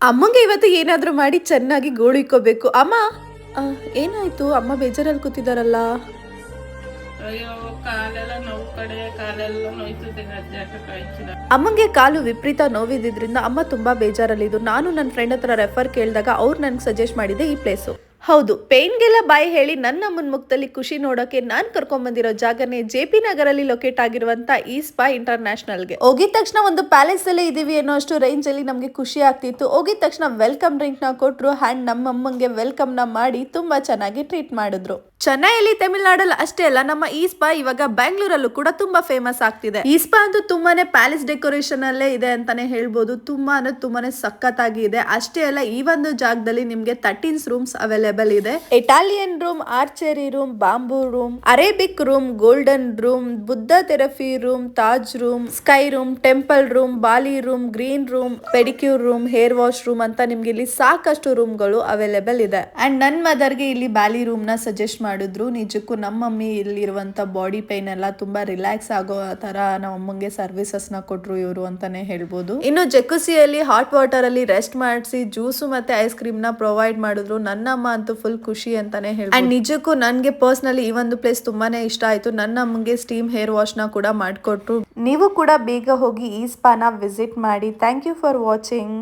ಅಮ್ಮಂಗೆ ಇವತ್ತು ಏನಾದ್ರೂ ಮಾಡಿ ಚೆನ್ನಾಗಿ ಗೋಳಿಕೋಬೇಕು. ಅಮ್ಮ ಏನಾಯ್ತು? ಅಮ್ಮ ಬೇಜಾರಲ್ಲಿ ಕೂತಿದಾರಲ್ಲ. ಅಯ್ಯೋ ಕಾಲೆಲ್ಲ ನೋವು ಕಡೆ, ಕಾಲೆಲ್ಲ ನೋಯ್ತಿದೆ, ಅಜ್ಜಾಕಕ್ಕಾಯ್ತಿಲ್ಲ. ಅಮ್ಮಂಗೆ ಕಾಲು ವಿಪರೀತ ನೋವಿದ್ರಿಂದ ಅಮ್ಮ ತುಂಬಾ ಬೇಜಾರಲ್ಲಿದ್ದು, ನಾನು ನನ್ನ ಫ್ರೆಂಡ್ ಹತ್ರ ರೆಫರ್ ಕೇಳಿದಾಗ ಅವ್ರು ನನ್ಗೆ ಸಜೆಸ್ಟ್ ಮಾಡಿದೆ ಈ ಪ್ಲೇಸು. ಹೌದು, ಪೇನ್ಗೆಲ್ಲ ಬಾಯ್ ಹೇಳಿ ನನ್ನ ಅಮ್ಮನ ಮುಖದಲ್ಲಿ ಖುಷಿ ನೋಡೋಕೆ ನಾನ್ ಕರ್ಕೊಂಡ್ ಬಂದಿರೋ ಜಾಗನೇ JP ನಗರಲ್ಲಿ ಲೊಕೇಟ್ ಆಗಿರುವಂತ ಈ ಸ್ಪಾ ಇಂಟರ್ನ್ಯಾಷನಲ್ಗೆ. ಹೋಗಿದ ತಕ್ಷಣ ಒಂದು ಪ್ಯಾಲೇಸ್ ಅಲ್ಲೇ ಇದೀವಿ ಅನ್ನೋ ಅಷ್ಟು ರೇಂಜ್ ಅಲ್ಲಿ ನಮ್ಗೆ ಖುಷಿ ಆಗ್ತಿತ್ತು. ಹೋಗಿದ ತಕ್ಷಣ ವೆಲ್ಕಮ್ ಡ್ರಿಂಕ್ ನ ಕೊಟ್ರು ಅಂಡ್ ನಮ್ಮ ಅಮ್ಮಂಗೆ ವೆಲ್ಕಮ್ ನ ಮಾಡಿ ತುಂಬಾ ಚೆನ್ನಾಗಿ ಟ್ರೀಟ್ ಮಾಡಿದ್ರು. ಚೆನ್ನೈಯಲ್ಲಿ, ತಮಿಳ್ನಾಡಲ್ಲಿ ಅಷ್ಟೇ ಅಲ್ಲ, ನಮ್ಮ ಈ ಸ್ಪಾ ಇವಾಗ ಬ್ಯಾಂಗ್ಳೂರಲ್ಲೂ ಕೂಡ ತುಂಬಾ ಫೇಮಸ್ ಆಗ್ತಿದೆ. ಈ ಸ್ಪಾ ಅಂತೂ ತುಂಬಾನೇ ಪ್ಯಾಲೇಸ್ ಡೆಕೋರೇಷನ್ ಅಲ್ಲೇ ಇದೆ ಅಂತಾನೆ ಹೇಳ್ಬೋದು. ತುಂಬಾ ಅಂದ್ರೆ ತುಂಬಾನೇ ಸಖತ್ತಾಗಿ ಇದೆ. ಅಷ್ಟೇ ಅಲ್ಲ, ಈ ಒಂದು ಜಾಗದಲ್ಲಿ ನಿಮ್ಗೆ 13 ರೂಮ್ಸ್ ಅವೈಲೇಬಲ್ ಇದೆ. Italian room, archery room, bamboo room, Arabic room, golden room, Buddha therapy room, Taj room, sky room, temple room, Bali room, green room, pedicure room, hair wash room ಅಂತ ನಿಮ್ಗೆ ಇಲ್ಲಿ ಸಾಕಷ್ಟು ರೂಮ್ಗಳು ಅವೈಲೇಬಲ್ ಇದೆ. ಅಂಡ್ ನನ್ ಮದರ್ಗೆ ಇಲ್ಲಿ ಬಾಲಿ ರೂಮ್ ನ suggest ಮಾಡಿದ್ರು. ನಿಜಕ್ಕೂ ನಮ್ಮ ಮಮ್ಮಿ ಇಲ್ಲಿರುವಂತ ಬಾಡಿ ಪೈನ್ ಎಲ್ಲ ತುಂಬಾ ರಿಲ್ಯಾಕ್ಸ್ ಆಗೋ ತರ ನಮ್ಮ ಅಮ್ಮಂಗೆ ಸರ್ವಿಸಸ್ ನ ಕೊಟ್ರು ಇವರು ಅಂತಾನೆ ಹೇಳ್ಬೋದು. ಇನ್ನು ಜಕುಸಿಯಲ್ಲಿ ಹಾಟ್ ವಾಟರ್ ಅಲ್ಲಿ ರೆಸ್ಟ್ ಮಾಡಿಸಿ ಜ್ಯೂಸು ಮತ್ತೆ ಐಸ್ ಕ್ರೀಮ್ ನ ಪ್ರೊವೈಡ್ ಮಾಡಿದ್ರು. ನನ್ನ ಅಮ್ಮ ಅಂತೂ ಫುಲ್ ಖುಷಿ ಅಂತಾನೆ ಹೇಳ್ಬೋದು. ಅಂಡ್ ನಿಜಕ್ಕೂ ನನ್ಗೆ ಪರ್ಸನಲಿ ಈ ಒಂದು ಪ್ಲೇಸ್ ತುಂಬಾನೇ ಇಷ್ಟ ಆಯ್ತು. ನನ್ನ ಅಮ್ಮಂಗೆ ಸ್ಟೀಮ್ ಹೇರ್ ವಾಶ್ ನ ಕೂಡ ಮಾಡ್ಕೊಟ್ರು. ನೀವು ಕೂಡ ಬೇಗ ಹೋಗಿ ಈ ಸ್ಪಾನ ವಿಸಿಟ್ ಮಾಡಿ. Thank you for watching.